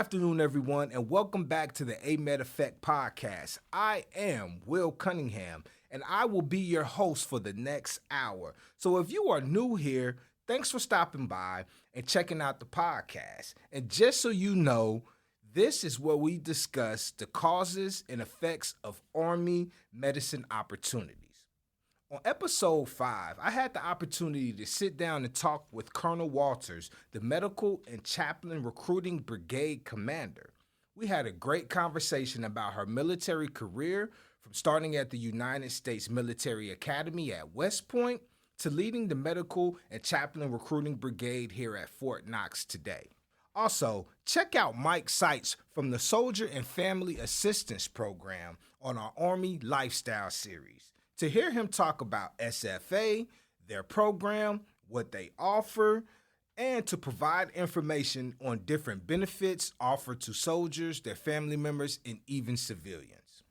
afternoon, everyone, and welcome back to the AMEDD Effect Podcast. I am Will Cunningham, and I will be your host for the next hour. So if you are new here, thanks for stopping by and checking out the podcast. And just so you know, this is where we discuss the causes and effects of Army medicine opportunities. On episode 5, I had the opportunity to sit down and talk with Colonel Walters, the Medical and Chaplain Recruiting Brigade Commander. We had a great conversation about her military career, from starting at the United States Military Academy at West Point to leading the Medical and Chaplain Recruiting Brigade here at Fort Knox today. Also, check out Mike Seitz from the Soldier and Family Assistance Program on our Army Lifestyle Series to hear him talk about SFA, their program, what they offer, and to provide information on different benefits offered to soldiers, their family members, and even civilians.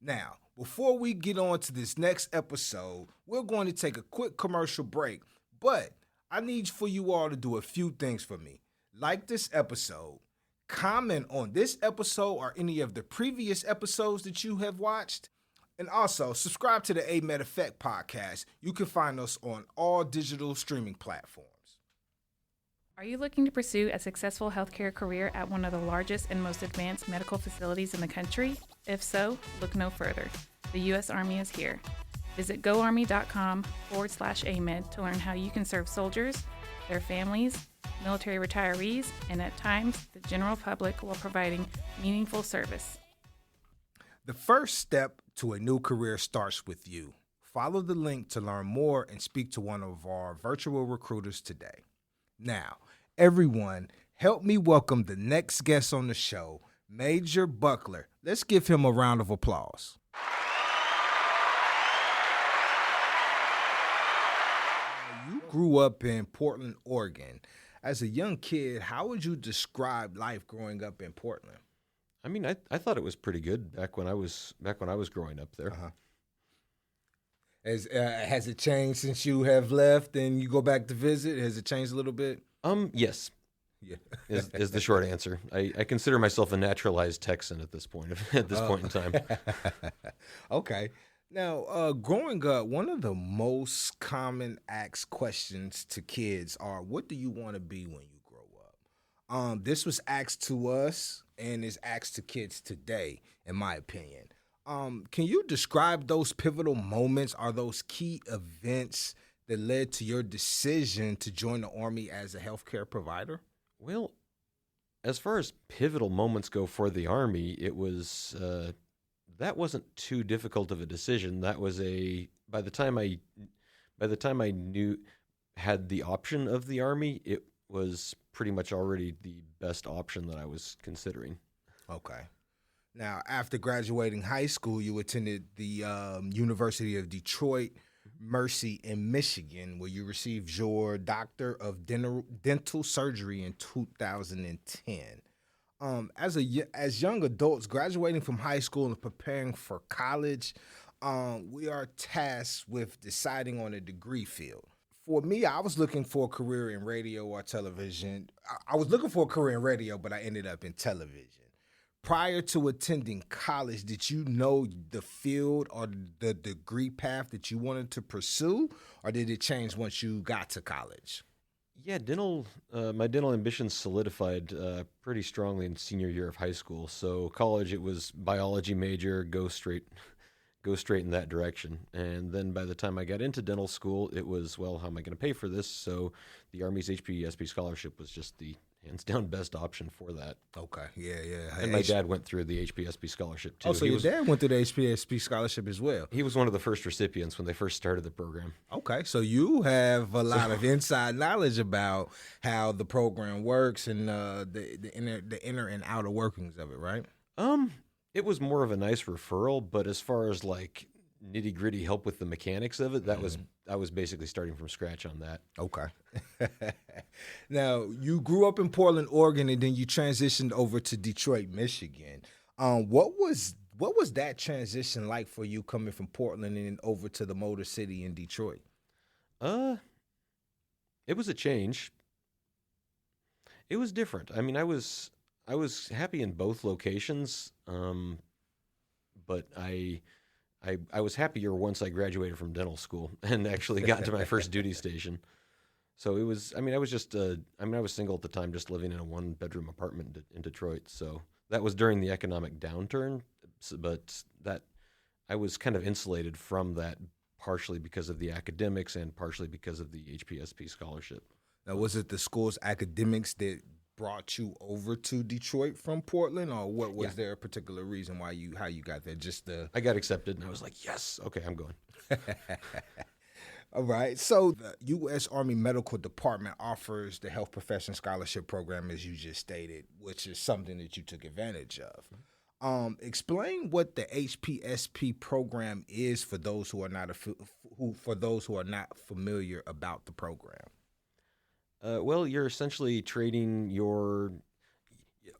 Now, before we get on to this next episode, we're going to take a quick commercial break, but I need for you all to do a few things for me. Like this episode, comment on this episode or any of the previous episodes that you have watched, and also subscribe to the AMEDD Effect Podcast. You can find us on all digital streaming platforms. Are you looking to pursue a successful healthcare career at one of the largest and most advanced medical facilities in the country? If so, look no further. The U.S. Army is here. Visit goarmy.com/AMEDD to learn how you can serve soldiers, their families, military retirees, and at times, the general public while providing meaningful service. The first step to a new career starts with you. Follow the link to learn more and speak to one of our virtual recruiters today. Now, everyone, help me welcome the next guest on the show, MAJ Buckler. Let's give him a round of applause. You grew up in Portland, Oregon. As a young kid, how would you describe life growing up in Portland? I mean, I thought it was pretty good back when I was growing up there. Uh-huh. Has it changed since you have left and you go back to visit? Has it changed a little bit? Yes. Yeah. is the short answer. I consider myself a naturalized Texan at this point in time. Okay. Now, growing up, one of the most common asked questions to kids are, what do you want to be when you grow up? This was asked to us and is asked to kids today, in my opinion. Can you describe those pivotal moments or those key events that led to your decision to join the Army as a healthcare provider? Well, as far as pivotal moments go for the Army, it was that wasn't too difficult of a decision. That was by the time I had the option of the Army, it was pretty much already the best option that I was considering. Okay. Now, after graduating high school, you attended the University of Detroit Mercy in Michigan, where you received your Doctor of Dental Surgery in 2010. As young adults graduating from high school and preparing for college, we are tasked with deciding on a degree field. For me, I was looking for a career in radio or television. I was looking for a career in radio, but I ended up in television. Prior to attending college, did you know the field or the degree path that you wanted to pursue, or did it change once you got to college? Yeah, my dental ambitions solidified pretty strongly in senior year of high school. So college, it was biology major, go straight in that direction. And then by the time I got into dental school, it was, well, how am I going to pay for this? So the Army's HPSP scholarship was just the hands-down best option for that. Okay, yeah. And my dad went through the HPSP scholarship, too. Oh, so your dad went through the HPSP scholarship as well? He was one of the first recipients when they first started the program. Okay, so you have a lot of inside knowledge about how the program works and the inner and outer workings of it, right? It was more of a nice referral, but as far as like nitty-gritty help with the mechanics of it, I was basically starting from scratch on that. Okay. Now, you grew up in Portland, Oregon, and then you transitioned over to Detroit, Michigan. What was that transition like for you coming from Portland and over to the Motor City in Detroit? It was a change. It was different. I mean, I was I was happy in both locations, but I was happier once I graduated from dental school and actually got into my first duty station. So it was, I was just, I was single at the time, just living in a 1-bedroom apartment in Detroit. So that was during the economic downturn, but that I was kind of insulated from that partially because of the academics and partially because of the HPSP scholarship. Now, was it the school's academics that brought you over to Detroit from Portland, or what was there a particular reason how you got there? I got accepted, and I was like, yes, okay, I'm going. All right. So the U.S. Army Medical Department offers the Health Profession Scholarship Program, as you just stated, which is something that you took advantage of. Explain what the HPSP program is for those who are not familiar about the program. Well, you're essentially trading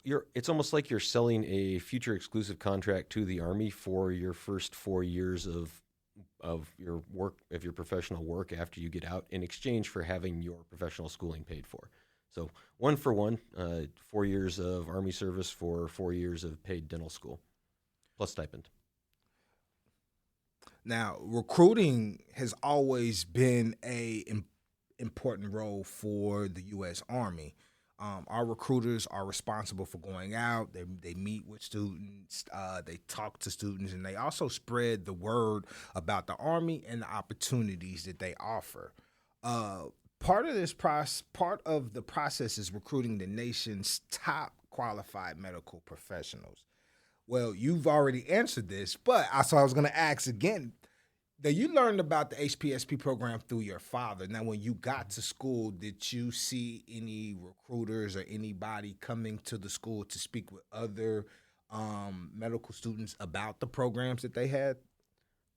it's almost like you're selling a future exclusive contract to the Army for your first 4 years of your work, of your professional work after you get out, in exchange for having your professional schooling paid for. So 1 for 1, 4 years of Army service for 4 years of paid dental school, plus stipend. Now, recruiting has always been an important role for the U.S. Army. Our recruiters are responsible for going out. They meet with students, they talk to students, and they also spread the word about the Army and the opportunities that they offer. Part of the process is recruiting the nation's top qualified medical professionals. Well, you've already answered this, but I was going to ask again. Now, you learned about the HPSP program through your father. Now, when you got to school, did you see any recruiters or anybody coming to the school to speak with other medical students about the programs that they had?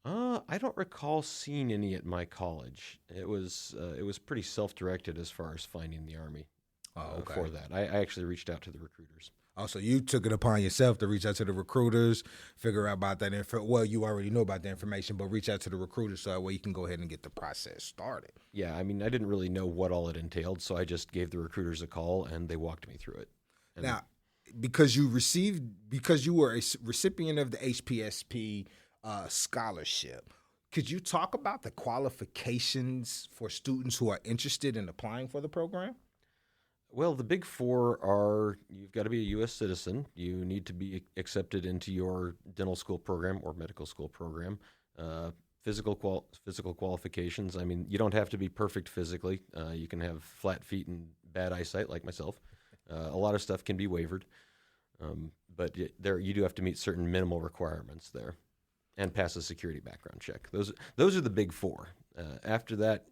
I don't recall seeing any at my college. It was pretty self-directed as far as finding the Army for that. I actually reached out to the recruiters. Oh, so you took it upon yourself to reach out to the recruiters, figure out about that info. Well, you already know about the information, but reach out to the recruiters so that way you can go ahead and get the process started. Yeah, I didn't really know what all it entailed, so I just gave the recruiters a call, and they walked me through it. And now, because you were a recipient of the HPSP scholarship, could you talk about the qualifications for students who are interested in applying for the program? Well, the big four are: you've got to be a U.S. citizen, you need to be accepted into your dental school program or medical school program, physical qualifications. You don't have to be perfect physically. You can have flat feet and bad eyesight like myself. A lot of stuff can be wavered, but you do have to meet certain minimal requirements there and pass a security background check. Those are the big four. After that,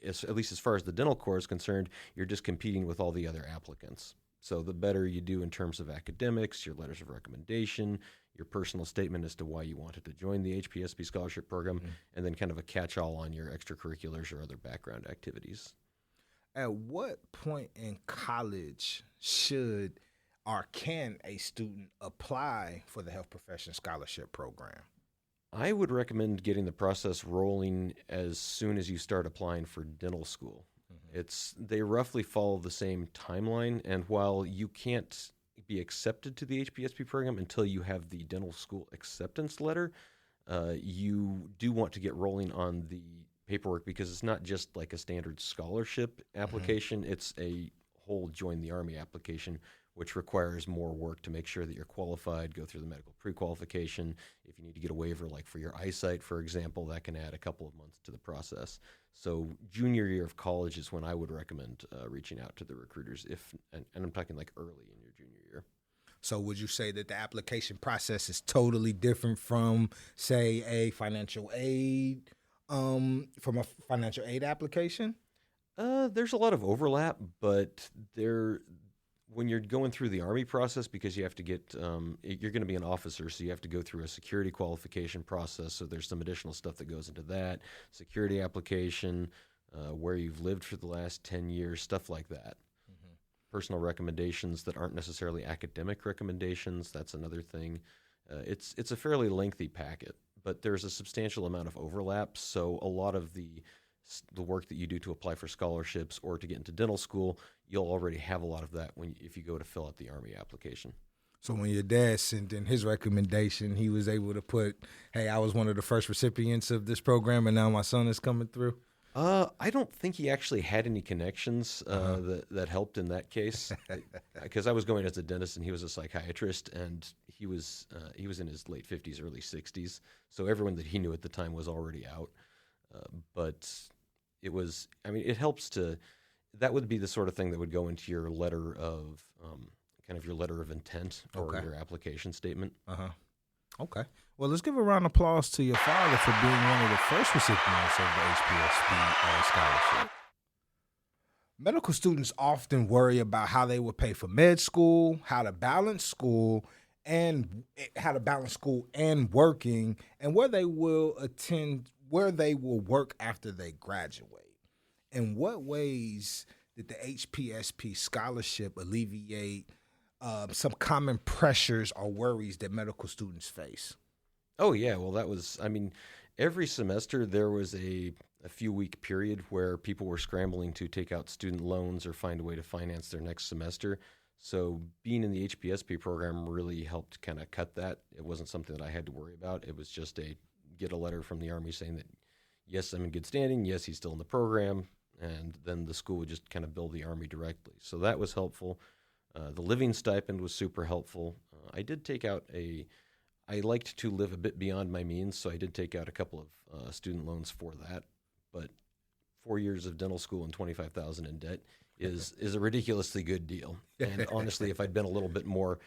at least as far as the dental corps is concerned, you're just competing with all the other applicants. So the better you do in terms of academics, your letters of recommendation, your personal statement as to why you wanted to join the HPSP scholarship program, and then kind of a catch-all on your extracurriculars or other background activities. At what point in college should or can a student apply for the Health Profession Scholarship Program? I would recommend getting the process rolling as soon as you start applying for dental school. They roughly follow the same timeline, and while you can't be accepted to the HPSP program until you have the dental school acceptance letter, you do want to get rolling on the paperwork, because it's not just like a standard scholarship application, it's a whole Join the Army application, which requires more work to make sure that you're qualified, go through the medical pre-qualification. If you need to get a waiver, like for your eyesight, for example, that can add a couple of months to the process. So junior year of college is when I would recommend reaching out to the recruiters, and I'm talking like early in your junior year. So would you say that the application process is totally different from, say, a financial aid, from a financial aid application? There's a lot of overlap, but when you're going through the Army process, because you have to get, you're going to be an officer, so you have to go through a security qualification process. So there's some additional stuff that goes into that, security application, where you've lived for the last 10 years, stuff like that. Personal recommendations that aren't necessarily academic recommendations, that's another thing. It's a fairly lengthy packet, but there's a substantial amount of overlap. So a lot of the the work that you do to apply for scholarships or to get into dental school, you'll already have a lot of that if you go to fill out the Army application. So when your dad sent in his recommendation, he was able to put, hey, I was one of the first recipients of this program, and now my son is coming through? I don't think he actually had any connections that helped in that case, because I was going as a dentist and he was a psychiatrist, and he was in his late 50s, early 60s, so everyone that he knew at the time was already out. But it helps that would be the sort of thing that would go into your letter of, kind of your letter of intent or your application statement. Okay. Well, let's give a round of applause to your father for being one of the first recipients of the HPSP scholarship. Medical students often worry about how they will pay for med school, how to balance school and working, and where they will work after they graduate. In what ways did the HPSP scholarship alleviate some common pressures or worries that medical students face? Oh, yeah. Well, every semester there was a few-week period where people were scrambling to take out student loans or find a way to finance their next semester. So being in the HPSP program really helped kind of cut that. It wasn't something that I had to worry about. It was just get a letter from the Army saying that, yes, I'm in good standing, yes, he's still in the program, and then the school would just kind of bill the Army directly. So that was helpful. The living stipend was super helpful. I did take out I liked to live a bit beyond my means, so I did take out a couple of student loans for that. But 4 years of dental school and $25,000 in debt is a ridiculously good deal. And honestly, if I'd been a little bit more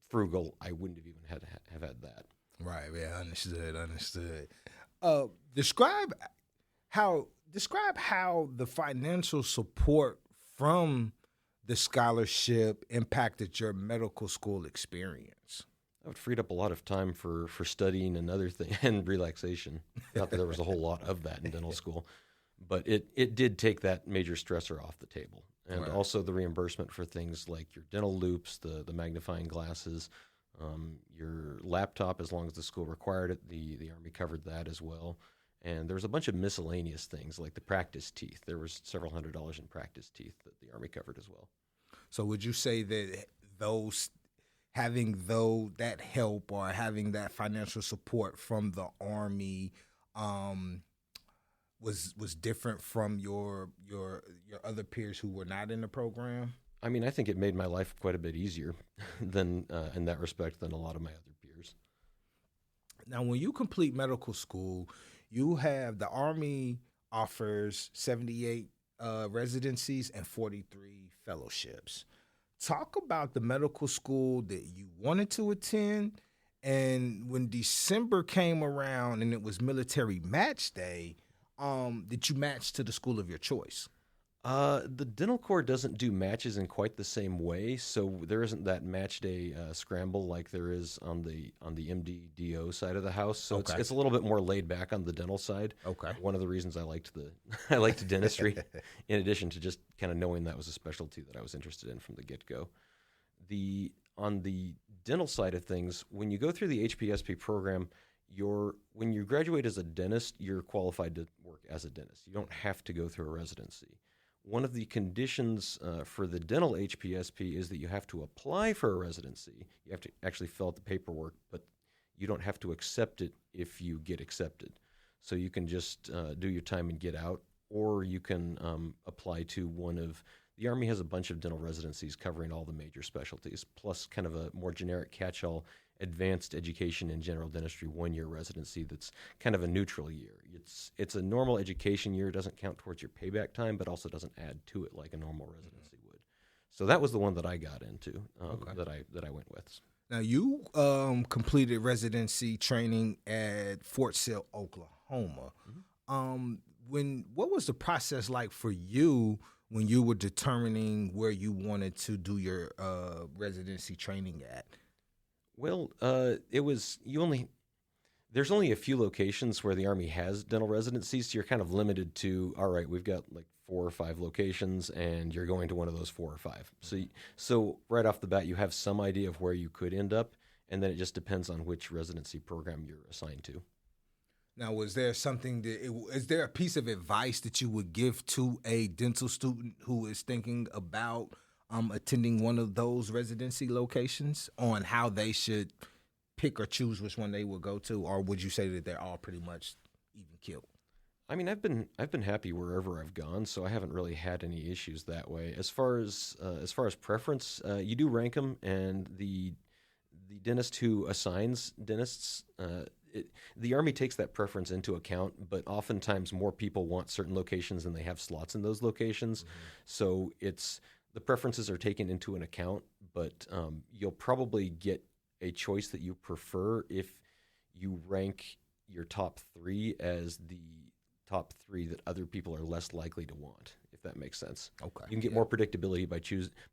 frugal, I wouldn't have even have had that. Right. Yeah. Understood. Describe how the financial support from the scholarship impacted your medical school experience. It freed up a lot of time for studying and other things and relaxation. Not that there was a whole lot of that in dental school, but it did take that major stressor off the table. And also the reimbursement for things like your dental loops, the magnifying glasses, your laptop, as long as the school required it, the Army covered that as well. And there was a bunch of miscellaneous things like the practice teeth. There was several $100s in practice teeth that the Army covered as well. So would you say that having that help or having that financial support from the Army was different from your other peers who were not in the program? I think it made my life quite a bit easier than in that respect than a lot of my other peers. Now, when you complete medical school, the Army offers 78 residencies and 43 fellowships. Talk about the medical school that you wanted to attend, and when December came around and it was military match day, did you match to the school of your choice? The dental corps doesn't do matches in quite the same way, so there isn't that match day scramble like there is on the MD-DO side of the house. So it's a little bit more laid back on the dental side. Okay. One of the reasons I liked dentistry, in addition to just kind of knowing that was a specialty that I was interested in from the get-go. On the dental side of things, when you go through the HPSP program, when you graduate as a dentist, you're qualified to work as a dentist. You don't have to go through a residency. One of the conditions for the dental HPSP is that you have to apply for a residency. You have to actually fill out the paperwork, but you don't have to accept it if you get accepted. So you can just do your time and get out, or you can apply to the Army has a bunch of dental residencies covering all the major specialties, plus kind of a more generic catch-all advanced education in general dentistry 1-year residency that's kind of a neutral year. It's a normal education year. It doesn't count towards your payback time, but also doesn't add to it like a normal residency would. So that was the one that I got into, that I went with. Now, you completed residency training at Fort Sill, Oklahoma. Mm-hmm. What was the process like for you when you were determining where you wanted to do your residency training at? Well, there's only a few locations where the Army has dental residencies, so you're kind of limited to, all right, we've got like 4 or 5 locations, and you're going to one of those 4 or 5. So right off the bat, you have some idea of where you could end up, and then it just depends on which residency program you're assigned to. Now, was there something is there a piece of advice that you would give to a dental student who is thinking about attending one of those residency locations on how they should pick or choose which one they will go to, or would you say that they're all pretty much even killed? I mean, I've been happy wherever I've gone, so I haven't really had any issues that way. As far as preference, you do rank them, and the dentist who assigns dentists, the Army takes that preference into account, but oftentimes more people want certain locations than they have slots in those locations. Mm-hmm. So the preferences are taken into an account, but you'll probably get a choice that you prefer if you rank your top 3 as the top 3 that other people are less likely to want, if that makes sense. Okay. You can get more predictability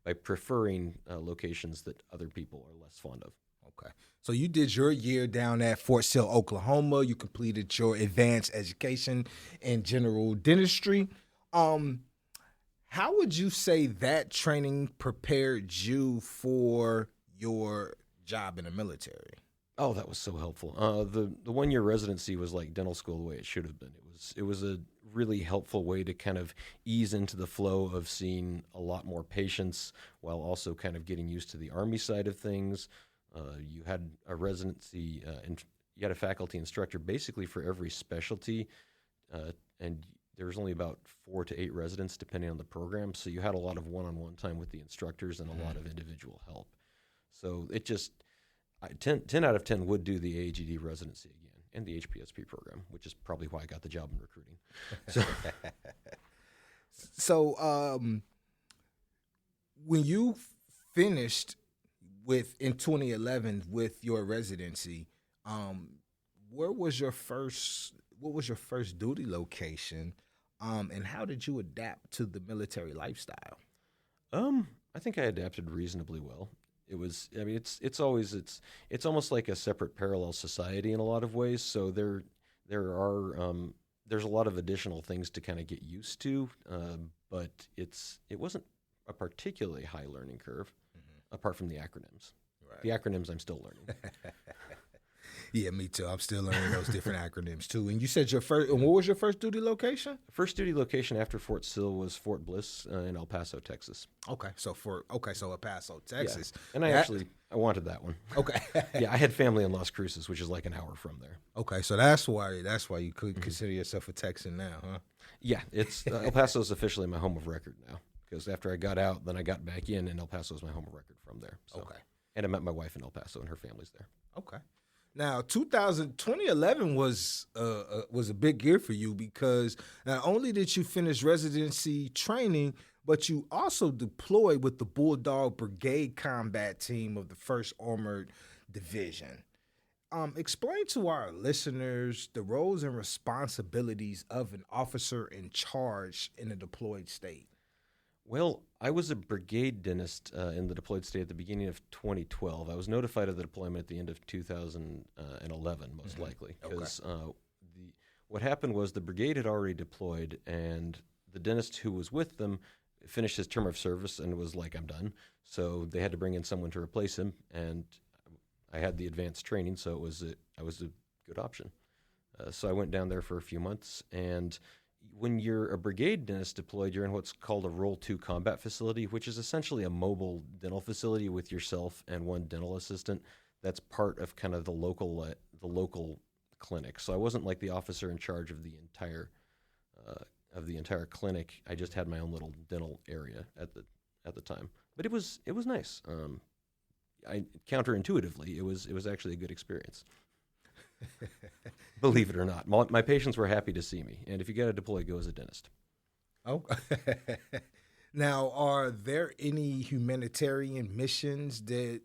by preferring locations that other people are less fond of. Okay. So you did your year down at Fort Sill, Oklahoma. You completed your advanced education in general dentistry. How would you say that training prepared you for your job in the military? Oh, that was so helpful. The 1-year residency was like dental school the way it should have been. It was a really helpful way to kind of ease into the flow of seeing a lot more patients while also kind of getting used to the Army side of things. You had a residency, and you had a faculty instructor basically for every specialty, and there was only about 4 to 8 residents depending on the program. So you had a lot of one-on-one time with the instructors and a lot of individual help. So it just 10 out of 10 would do the AEGD residency again and the HPSP program, which is probably why I got the job in recruiting. So when you finished in 2011 with your residency, what was your first duty location, and how did you adapt to the military lifestyle? I think I adapted reasonably well. It's almost like a separate parallel society in a lot of ways. So there's a lot of additional things to kind of get used to, but it wasn't a particularly high learning curve, apart from the acronyms. Right. The acronyms I'm still learning. Yeah, me too. I'm still learning those different acronyms too. And you said what was your first duty location? First duty location after Fort Sill was Fort Bliss in El Paso, Texas. Okay, so El Paso, Texas. Yeah. And I wanted that one. Okay. Yeah, I had family in Las Cruces, which is like an hour from there. Okay, so that's why you could consider yourself a Texan now, huh? Yeah, it's El Paso is officially my home of record now, because after I got out, then I got back in, and El Paso is my home of record from there. So. Okay. And I met my wife in El Paso, and her family's there. Okay. Now, 2011 was a big year for you, because not only did you finish residency training, but you also deployed with the Bulldog Brigade Combat Team of the 1st Armored Division. Explain to our listeners the roles and responsibilities of an officer in charge in a deployed state. Well, I was a brigade dentist in the deployed state at the beginning of 2012. I was notified of the deployment at the end of 2011, most likely, because what happened was the brigade had already deployed, and the dentist who was with them finished his term of service and was like, I'm done. So they had to bring in someone to replace him, and I had the advanced training, so I was a good option. So I went down there for a few months, and when you're a brigade dentist deployed, you're in what's called a Role 2 combat facility, which is essentially a mobile dental facility with yourself and one dental assistant. That's part of kind of the local clinic. So I wasn't like the officer in charge of the entire clinic. I just had my own little dental area at the time. But it was nice. Counterintuitively, it was actually a good experience. Believe it or not, my patients were happy to see me. And if you got to deploy, go as a dentist. Oh, now, are there any humanitarian missions that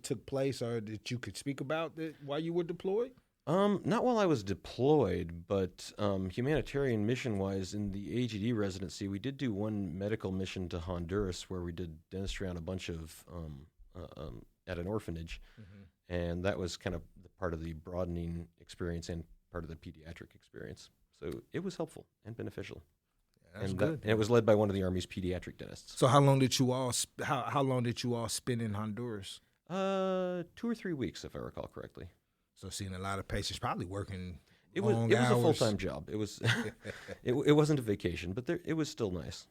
took place or that you could speak about while you were deployed? Not while I was deployed, but humanitarian mission-wise, in the AEGD residency, we did do one medical mission to Honduras where we did dentistry on a bunch of at an orphanage. And that was kind of part of the broadening experience and part of the pediatric experience. So it was helpful and beneficial. Yeah, that's good. And it was led by one of the Army's pediatric dentists. So how long did you all spend in Honduras? 2 or 3 weeks, if I recall correctly. So seeing a lot of patients, probably working It long was a hours? full-time job. It was it wasn't a vacation, but it was still nice.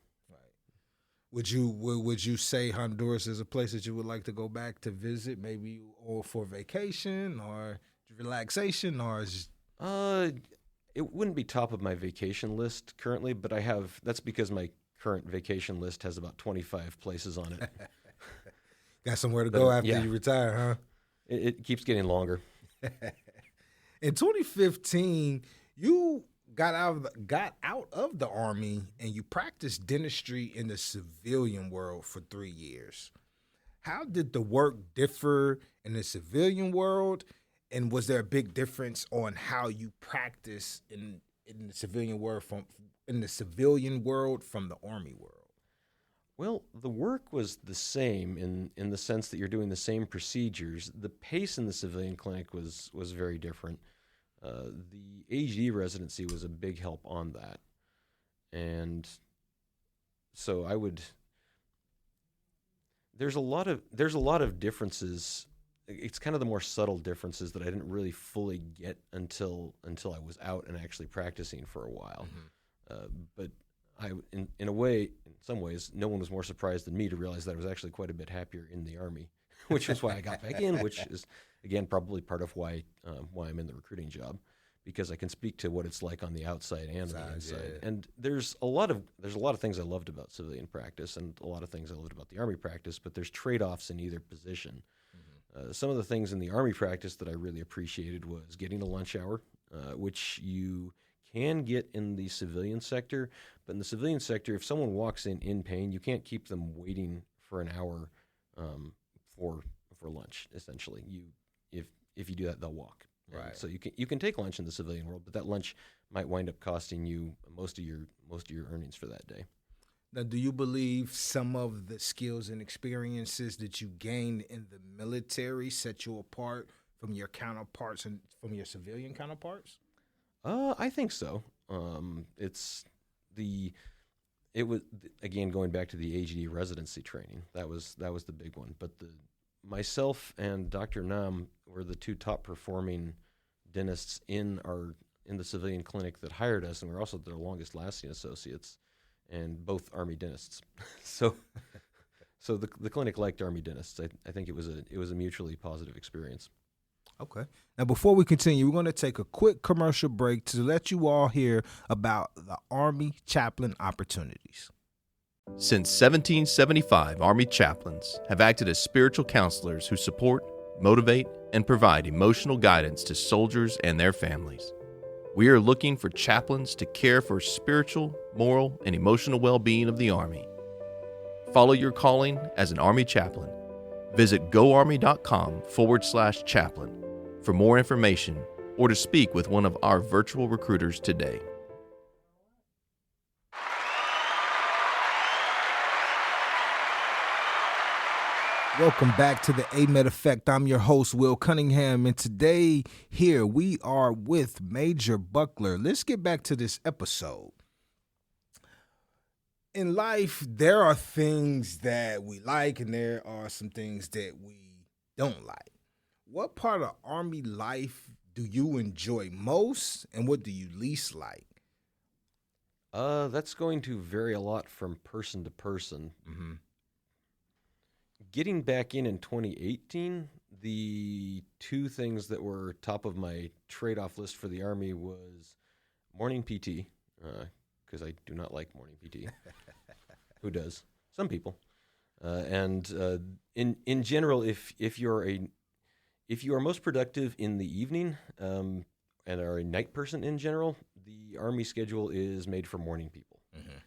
Would you say Honduras is a place that you would like to go back to visit, maybe, or for vacation or relaxation, or is It wouldn't be top of my vacation list currently, but that's because my current vacation list has about 25 places on it. got somewhere to go after yeah. you retire, huh? It keeps getting longer. In 2015, you got out of the Army and you practiced dentistry in the civilian world for 3 years. How did the work differ in the civilian world, and was there a big difference on how you practice in the civilian world from the Army world? Well, the work was the same in the sense that you're doing the same procedures. The pace in the civilian clinic was very different. The AEGD residency was a big help on that, and so there's a lot of differences. It's kind of the more subtle differences that I didn't really fully get until I was out and actually practicing for a while. But in a way, in some ways, no one was more surprised than me to realize that I was actually quite a bit happier in the Army, which is why I got back in, which is, again, probably part of why I'm in the recruiting job, because I can speak to what it's like on the outside and on the inside. Yeah. And there's a lot of things I loved about civilian practice and a lot of things I loved about the Army practice, but there's trade-offs in either position. Some of the things in the Army practice that I really appreciated was getting a lunch hour, which you can get in the civilian sector, but in the civilian sector, if someone walks in pain, you can't keep them waiting for an hour for lunch. Essentially, if you do that, they'll walk. Right. And so you can take lunch in the civilian world, but that lunch might wind up costing you most of your earnings for that day. Now, do you believe some of the skills and experiences that you gained in the military set you apart from your counterparts and from your civilian counterparts? I think so. It was again going back to the AEGD residency training. That was the big one. But myself and Dr. Nam were the two top performing dentists in the civilian clinic that hired us, and we're also their longest lasting associates, and both Army dentists. so the clinic liked Army dentists. I think it was a mutually positive experience. Okay. Now, before we continue, we're going to take a quick commercial break to let you all hear about the Army chaplain opportunities. Since 1775, Army chaplains have acted as spiritual counselors who support, motivate, and provide emotional guidance to soldiers and their families. We are looking for chaplains to care for spiritual, moral, and emotional well-being of the Army. Follow your calling as an Army chaplain. Visit goarmy.com/chaplain for more information or to speak with one of our virtual recruiters today. Welcome back to the AMEDD Effect. I'm your host, Will Cunningham, and today here we are with MAJ Buckler. Let's get back to this episode. In life, there are things that we like and there are some things that we don't like. What part of Army life do you enjoy most, and what do you least like? That's going to vary a lot from person to person. Mm-hmm. Getting back in 2018, the two things that were top of my trade-off list for the Army was morning PT, because I do not like morning PT. Who does? Some people. And in general, if you are most productive in the evening and are a night person in general, the Army schedule is made for morning people. Mm-hmm.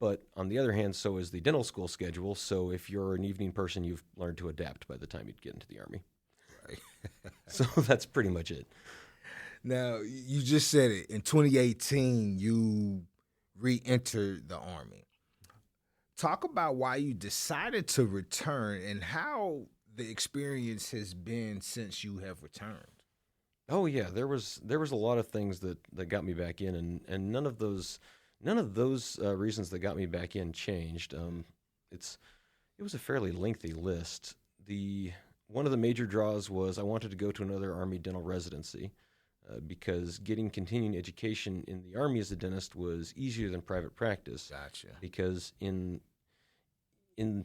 But on the other hand, so is the dental school schedule. So if you're an evening person, you've learned to adapt by the time you get into the Army. Right. So that's pretty much it. Now, you just said it. In 2018, you re-entered the Army. Talk about why you decided to return and how the experience has been since you have returned. Oh yeah, there was a lot of things that got me back in, and none of those reasons that got me back in changed. It was a fairly lengthy list. One of the major draws was I wanted to go to another Army dental residency. because getting continuing education in the Army as a dentist was easier than private practice. Gotcha. Because in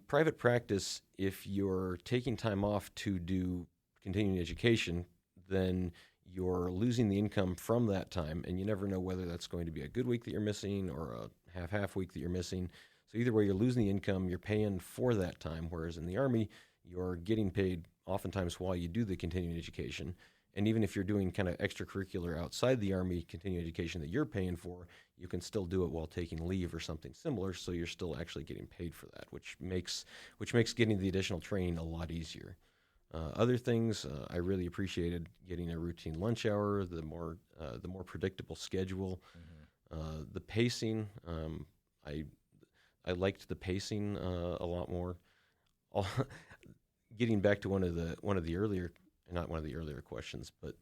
private practice, if you're taking time off to do continuing education, then you're losing the income from that time, and you never know whether that's going to be a good week that you're missing or a half week that you're missing. So either way, you're losing the income, you're paying for that time, whereas in the Army, you're getting paid oftentimes while you do the continuing education. And even if you're doing kind of extracurricular outside the Army continuing education that you're paying for, you can still do it while taking leave or something similar, so you're still actually getting paid for that, which makes getting the additional training a lot easier. Other things, I really appreciated getting a routine lunch hour, the more predictable schedule, the pacing. I liked the pacing a lot more. Getting back to one of the earlier questions, but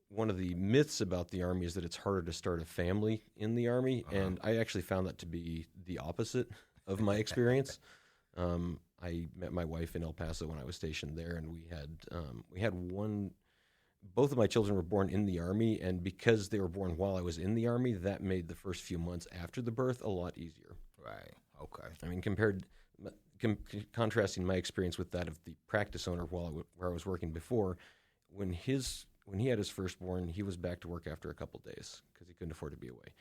one of the myths about the Army is that it's harder to start a family in the Army, and I actually found that to be the opposite of my experience. I met my wife in El Paso when I was stationed there, and we had one. Both of my children were born in the Army, and because they were born while I was in the Army, that made the first few months after the birth a lot easier. Right. Okay. I mean, contrasting my experience with that of the practice owner where I was working before, when he had his firstborn, he was back to work after a couple days because he couldn't afford to be away.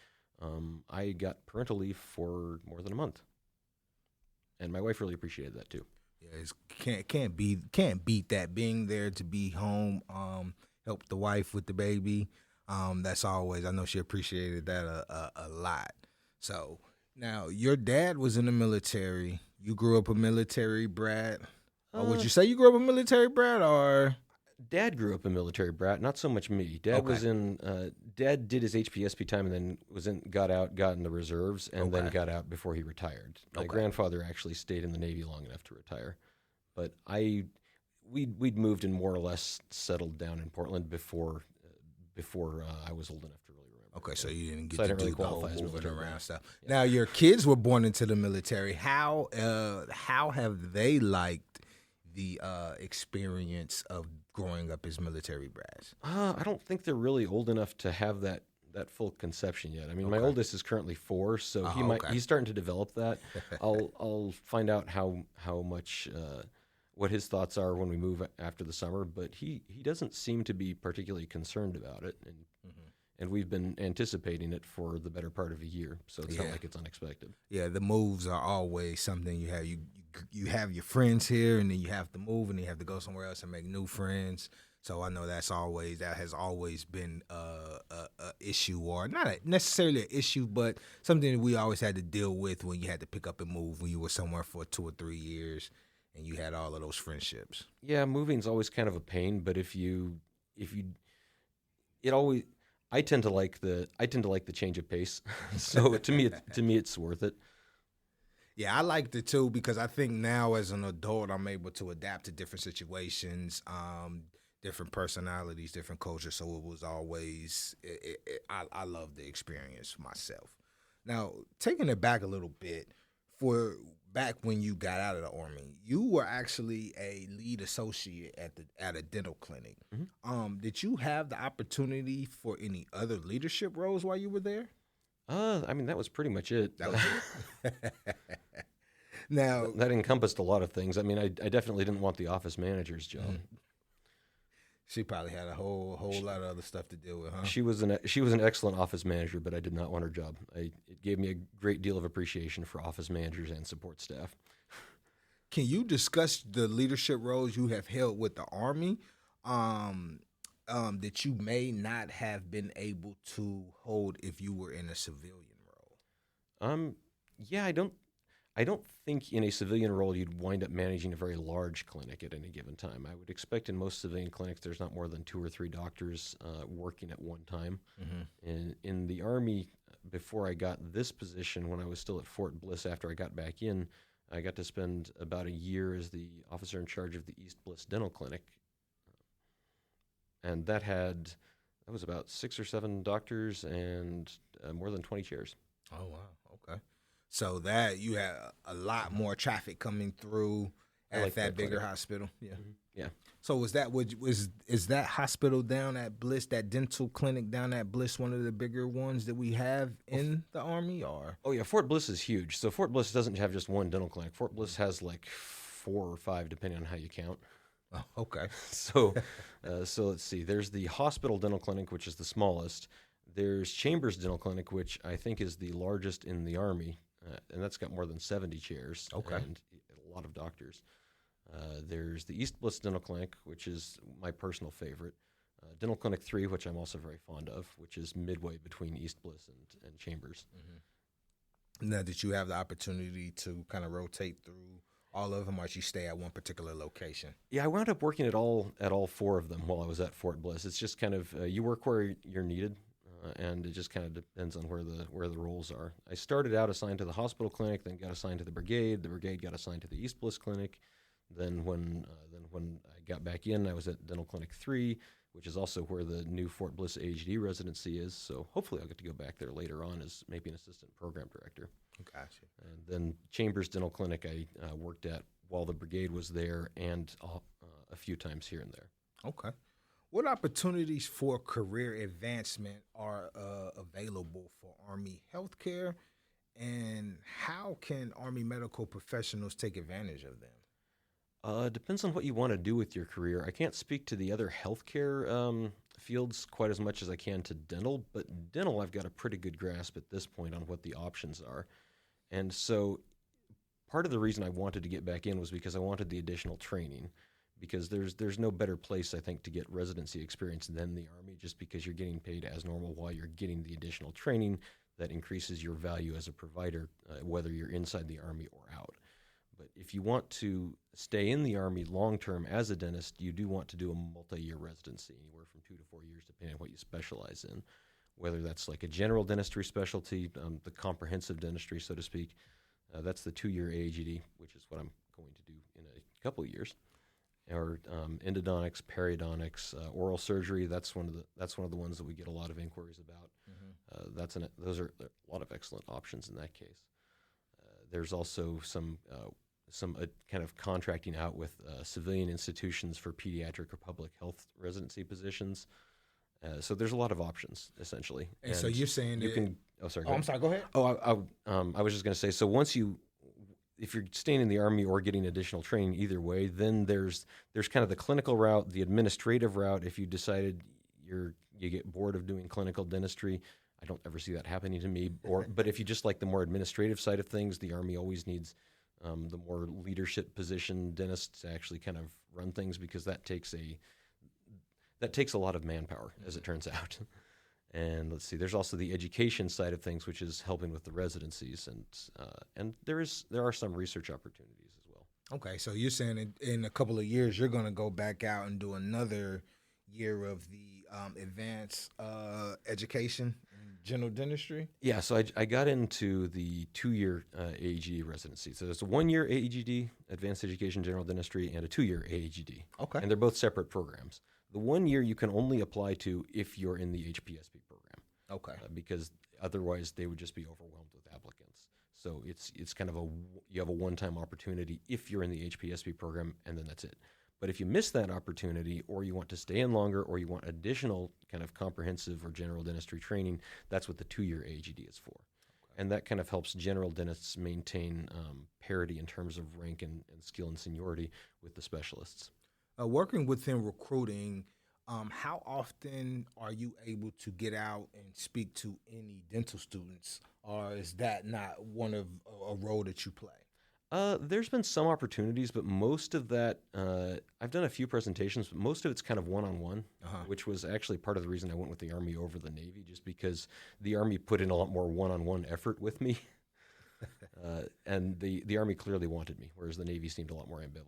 I got parental leave for more than a month, and my wife really appreciated that too. Yeah, can't beat that. Being there to be home, help the wife with the baby. That's always. I know she appreciated that a lot. So now your dad was in the military. You grew up a military brat. Or would you say you grew up a military brat, or? Dad grew up a military brat, not so much me. Dad was in. Dad did his HPSP time and then got in the reserves, and then got out before he retired. My grandfather actually stayed in the Navy long enough to retire, but we'd moved and more or less settled down in Portland before I was old enough to really remember. Okay, so you didn't get to do the whole moving around stuff. Yeah. Now your kids were born into the military. How have they liked the experience of growing up as military brats? I don't think they're really old enough to have that full conception yet. I mean, my oldest is currently 4, so he's starting to develop that. I'll find out how much what his thoughts are when we move after the summer, but he doesn't seem to be particularly concerned about it, and we've been anticipating it for the better part of a year, so it's not like it's unexpected. Yeah, the moves are always something you have. You have your friends here, and then you have to move, and then you have to go somewhere else and make new friends. So I know that has always been a issue, or not necessarily an issue, but something that we always had to deal with when you had to pick up and move when you were somewhere for 2 or 3 years, and you had all of those friendships. Yeah, moving's always kind of a pain, but I tend to like the change of pace. So to me it's worth it. Yeah, I liked it too because I think now as an adult I'm able to adapt to different situations, different personalities, different cultures. So it was always I love the experience myself. Now, taking it back a little bit, for back when you got out of the Army, you were actually a lead associate at a dental clinic. Mm-hmm. Did you have the opportunity for any other leadership roles while you were there? I mean, that was pretty much it. That was it. Now, that encompassed a lot of things. I mean, I definitely didn't want the office manager's job. Mm-hmm. She probably had a whole lot of other stuff to deal with, huh? She was an excellent office manager, but I did not want her job. It gave me a great deal of appreciation for office managers and support staff. Can you discuss the leadership roles you have held with the Army that you may not have been able to hold if you were in a civilian role? Yeah, I don't think in a civilian role you'd wind up managing a very large clinic at any given time. I would expect in most civilian clinics there's not more than 2 or 3 doctors working at one time. Mm-hmm. And in the Army, before I got this position, when I was still at Fort Bliss after I got back in, I got to spend about a year as the officer in charge of the East Bliss Dental Clinic. And that was about 6 or 7 doctors and more than 20 chairs. Oh, wow. Okay. So that you had a lot more traffic coming through I at like that bigger clinic. hospital. Yeah. Yeah. So is that hospital down at Bliss, that dental clinic down at Bliss, one of the bigger ones that we have in the Army, or? Oh yeah, Fort Bliss is huge. So Fort Bliss doesn't have just one dental clinic. Fort Bliss has like 4 or 5, depending on how you count. Oh, okay. So, so let's see. There's the hospital dental clinic, which is the smallest. There's Chambers Dental Clinic, which I think is the largest in the Army, and that's got more than 70 chairs. Okay. And a lot of doctors. There's the East Bliss Dental Clinic, which is my personal favorite. Dental Clinic 3, which I'm also very fond of, which is midway between East Bliss and Chambers. Now, did you have the opportunity to kind of rotate through all of them, or did you stay at one particular location? Yeah, I wound up working at all 4 of them while I was at Fort Bliss. It's just kind of you work where you're needed, and it just kind of depends on where the roles are. I started out assigned to the hospital clinic, then got assigned to the brigade. The brigade got assigned to the East Bliss Clinic. Then when I got back in, I was at Dental Clinic 3, which is also where the new Fort Bliss AEGD residency is. So hopefully I'll get to go back there later on as maybe an assistant program director. Gotcha. And then Chambers Dental Clinic I worked at while the brigade was there, and a few times here and there. Okay. What opportunities for career advancement are available for Army healthcare, and how can Army medical professionals take advantage of them? Depends on what you want to do with your career. I can't speak to the other healthcare fields quite as much as I can to dental, but dental I've got a pretty good grasp at this point on what the options are. And so part of the reason I wanted to get back in was because I wanted the additional training, because there's no better place, I think, to get residency experience than the Army, just because you're getting paid as normal while you're getting the additional training that increases your value as a provider, whether you're inside the Army or out. But if you want to stay in the Army long-term as a dentist, you do want to do a multi-year residency, anywhere from 2 to 4 years, depending on what you specialize in, whether that's like a general dentistry specialty, the comprehensive dentistry, so to speak. That's the 2-year AEGD, which is what I'm going to do in a couple of years, or endodontics, periodontics, oral surgery. That's one of the ones that we get a lot of inquiries about. Those are a lot of excellent options in that case. There's also some kind of contracting out with civilian institutions for pediatric or public health residency positions. So there's a lot of options, essentially. And so you're saying you that can. Oh, sorry. I'm sorry. Go ahead. Oh, I was just going to say. So if you're staying in the Army or getting additional training, either way, then there's kind of the clinical route, the administrative route. If you decided you get bored of doing clinical dentistry, I don't ever see that happening to me. But if you just like the more administrative side of things, the Army always needs the more leadership position dentists to actually kind of run things, because that takes a lot of manpower, as it turns out. And let's see, there's also the education side of things, which is helping with the residencies, and there are some research opportunities as well. Okay, so you're saying in a couple of years you're going to go back out and do another year of the advanced education in general dentistry? Yeah, so I got into the 2-year AEGD residency. So there's a 1-year AEGD, Advanced Education General Dentistry, and a 2-year AEGD. Okay. And they're both separate programs. The 1 year you can only apply to if you're in the HPSP program. Okay. Because otherwise they would just be overwhelmed with applicants. So it's kind of you have a one-time opportunity if you're in the HPSP program, and then that's it. But if you miss that opportunity, or you want to stay in longer, or you want additional kind of comprehensive or general dentistry training, that's what the 2-year AEGD is for. Okay. And that kind of helps general dentists maintain parity in terms of rank and skill and seniority with the specialists. Working within recruiting, how often are you able to get out and speak to any dental students, or is that not a role that you play? There's been some opportunities, but most of that, I've done a few presentations, but most of it's kind of one-on-one, which was actually part of the reason I went with the Army over the Navy, just because the Army put in a lot more one-on-one effort with me. And the Army clearly wanted me, whereas the Navy seemed a lot more ambivalent.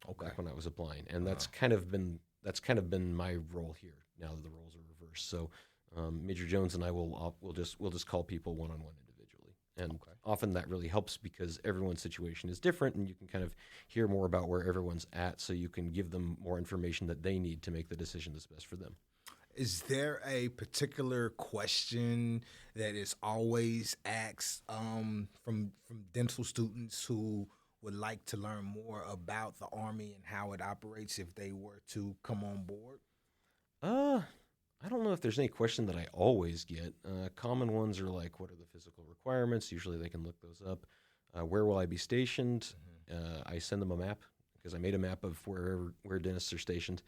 Okay. Back when I was applying, and that's kind of been my role here. Now that the roles are reversed, so Major Jones and I we'll just call people one-on-one individually, and often that really helps because everyone's situation is different, and you can kind of hear more about where everyone's at, so you can give them more information that they need to make the decision that's best for them. Is there a particular question that is always asked from dental students who would like to learn more about the Army and how it operates if they were to come on board? I don't know if there's any question that I always get. Common ones are like, what are the physical requirements? Usually they can look those up. Where will I be stationed? I send them a map because I made a map of where dentists are stationed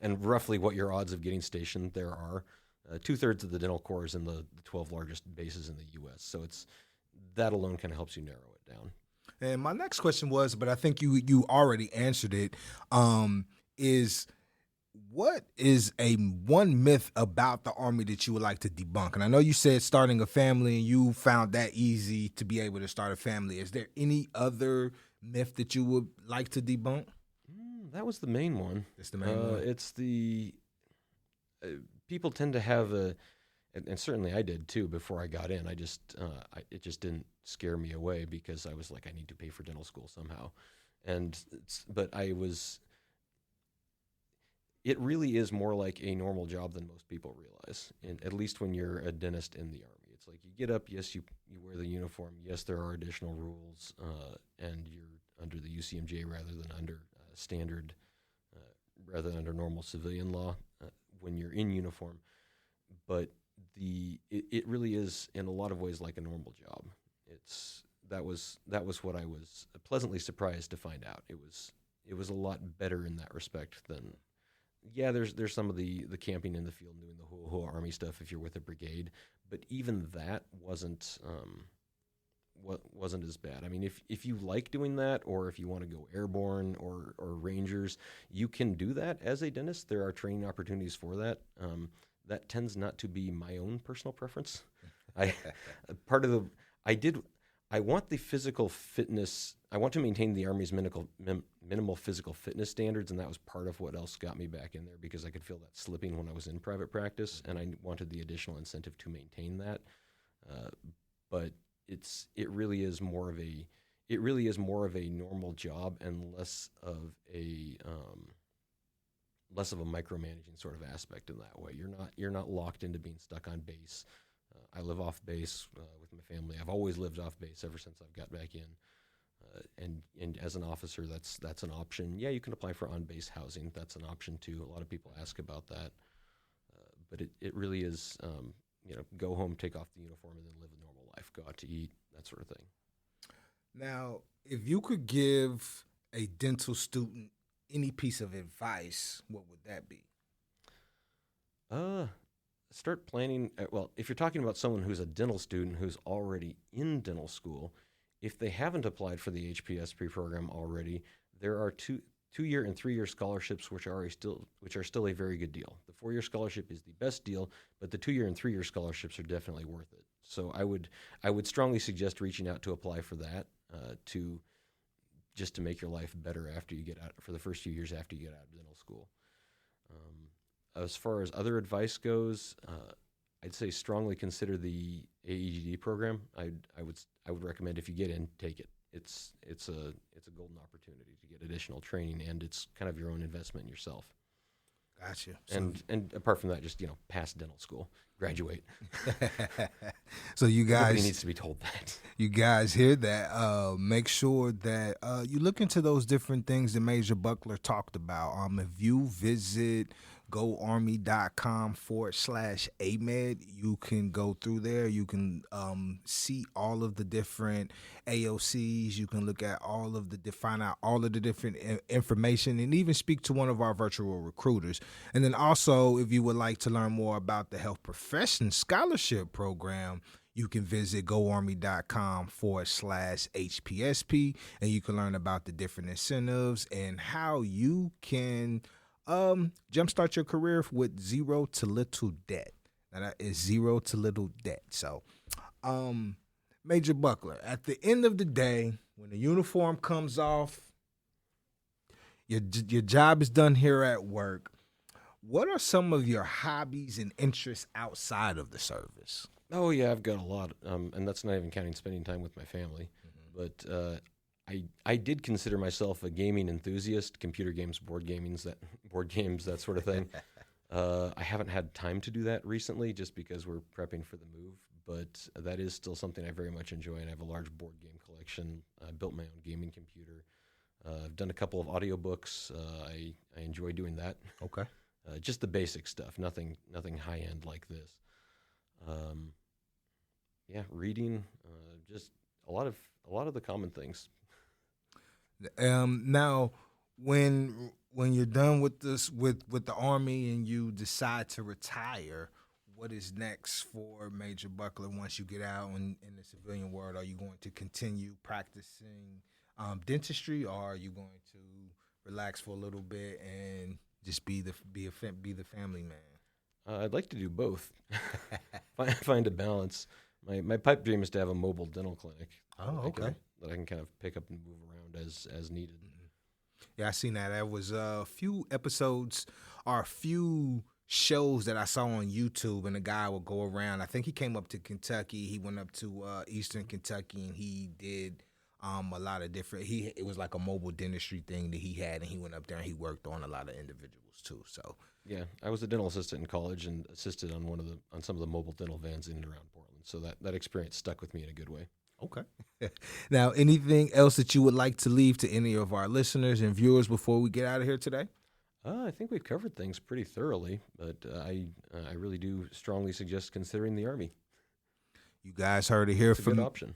and roughly what your odds of getting stationed there are. 2/3 of the dental corps is in the 12 largest bases in the U.S., so that alone kind of helps you narrow it down. And my next question was, but I think you already answered it, is what is one myth about the Army that you would like to debunk? And I know you said starting a family and you found that easy to be able to start a family. Is there any other myth that you would like to debunk? That was the main one. It's the main one. It's the people tend to have and certainly I did too before I got in. It just didn't scare me away because I was like, I need to pay for dental school somehow. It really is more like a normal job than most people realize, and at least when you're a dentist in the Army. It's like you get up, yes, you wear the uniform, yes, there are additional rules, and you're under the UCMJ rather than under standard, rather than under normal civilian law when you're in uniform. But it really is in a lot of ways like a normal job. That was what I was pleasantly surprised to find out. It was a lot better in that respect than. Yeah, there's some of the camping in the field doing the whole Army stuff if you're with a brigade, but even that wasn't as bad. I mean, if you like doing that, or if you want to go airborne or Rangers, you can do that as a dentist. There are training opportunities for that. That tends not to be my own personal preference. I want the physical fitness. I want to maintain the Army's minimal physical fitness standards, and that was part of what else got me back in there because I could feel that slipping when I was in private practice, and I wanted the additional incentive to maintain that. But it really is more of a normal job and less of a micromanaging sort of aspect in that way. You're not locked into being stuck on base. I live off base with my family. I've always lived off base ever since I've got back in. And as an officer, that's an option. Yeah, you can apply for on-base housing. That's an option too. A lot of people ask about that. But it really is, go home, take off the uniform, and then live a normal life. Go out to eat, that sort of thing. Now, if you could give a dental student any piece of advice, what would that be? Start planning. Well, if you're talking about someone who's a dental student who's already in dental school, if they haven't applied for the HPSP program already, there are two-year and 3-year scholarships which are still a very good deal. The 4-year scholarship is the best deal, but the 2-year and 3-year scholarships are definitely worth it. So I would strongly suggest reaching out to apply for that to make your life better after you get out, for the first few years after you get out of dental school. As far as other advice goes, I'd say strongly consider the AEGD program. I would recommend if you get in, take it. It's a golden opportunity to get additional training, and it's kind of your own investment in yourself. Gotcha. And apart from that, just pass dental school, graduate. So you guys, nobody needs to be told that. You guys hear that? Make sure that you look into those different things that Major Buckler talked about. If you visit goarmy.com/AMEDD, you can go through there. You can see all of the different AOCs. You can look at find out all of the different information, and even speak to one of our virtual recruiters. And then also, if you would like to learn more about the Health Profession Scholarship Program, you can visit goarmy.com/HPSP, and you can learn about the different incentives and how you can jumpstart your career with zero to little debt. Now that is zero to little debt. So, Major Buckler, at the end of the day, when the uniform comes off, your job is done here at work. What are some of your hobbies and interests outside of the service? Oh yeah, I've got a lot, and that's not even counting spending time with my family. Mm-hmm. But I did consider myself a gaming enthusiast, computer games, board games, that sort of thing. I haven't had time to do that recently just because we're prepping for the move, but that is still something I very much enjoy, and I have a large board game collection. I built my own gaming computer. I've done a couple of audiobooks. I enjoy doing that. Okay. Just the basic stuff, nothing high end like this. Reading, just a lot of the common things. Now, when you're done with this with the Army and you decide to retire, what is next for Major Buckler once you get out in the civilian world? Are you going to continue practicing dentistry, or are you going to relax for a little bit and just be the family man? I'd like to do both. Find a balance. My pipe dream is to have a mobile dental clinic. Oh, okay. That I can kind of pick up and move around as needed. Yeah, I seen that. There was a few episodes or a few shows that I saw on YouTube, and a guy would go around. I think he came up to Kentucky. He went up to Eastern Kentucky, and he did a lot of different. It was like a mobile dentistry thing that he had, and he went up there and he worked on a lot of individuals too. So yeah, I was a dental assistant in college and assisted on some of the mobile dental vans in and around Portland. So that experience stuck with me in a good way. Okay. Now, anything else that you would like to leave to any of our listeners and viewers before we get out of here today? I think we've covered things pretty thoroughly, but I really do strongly suggest considering the Army. You guys heard it here It's a from good option.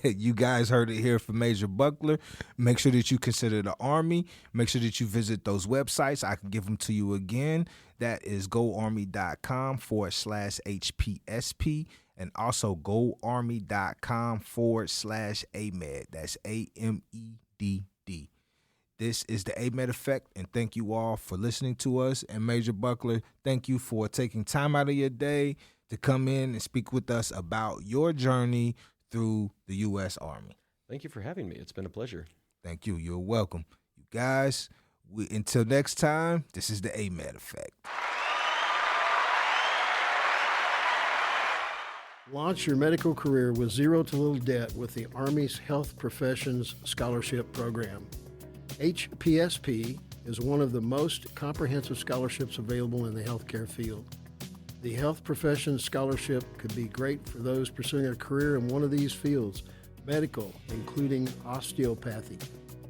You guys heard it here from Major Buckler. Make sure that you consider the Army. Make sure that you visit those websites. I can give them to you again. That is goarmy.com/HPSP and also goarmy.com/AMEDD. That's AMEDD. This is the AMEDD Effect, and thank you all for listening to us. And Major Buckler, thank you for taking time out of your day to come in and speak with us about your journey through the U.S. Army. Thank you for having me. It's been a pleasure. Thank you. You're welcome. You guys, until next time, this is the AMEDD Effect. Launch your medical career with zero to little debt with the Army's Health Professions Scholarship Program. HPSP is one of the most comprehensive scholarships available in the healthcare field. The Health Professions Scholarship could be great for those pursuing a career in one of these fields: medical, including osteopathy,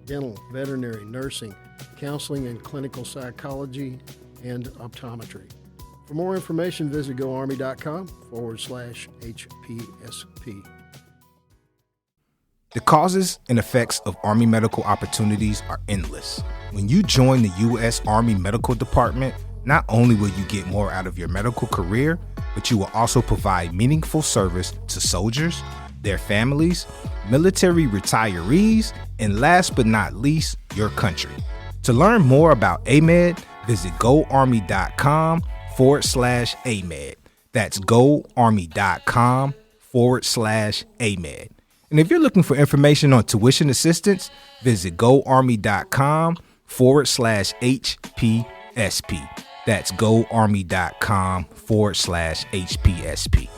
dental, veterinary, nursing, counseling and clinical psychology, and optometry. For more information, visit goarmy.com/HPSP. The causes and effects of Army medical opportunities are endless. When you join the U.S. Army Medical Department, not only will you get more out of your medical career, but you will also provide meaningful service to soldiers, their families, military retirees, and last but not least, your country. To learn more about AMEDD, visit goarmy.com/AMEDD. That's goarmy.com/AMEDD. And if you're looking for information on tuition assistance, visit goarmy.com/HPSP. That's goarmy.com/HPSP.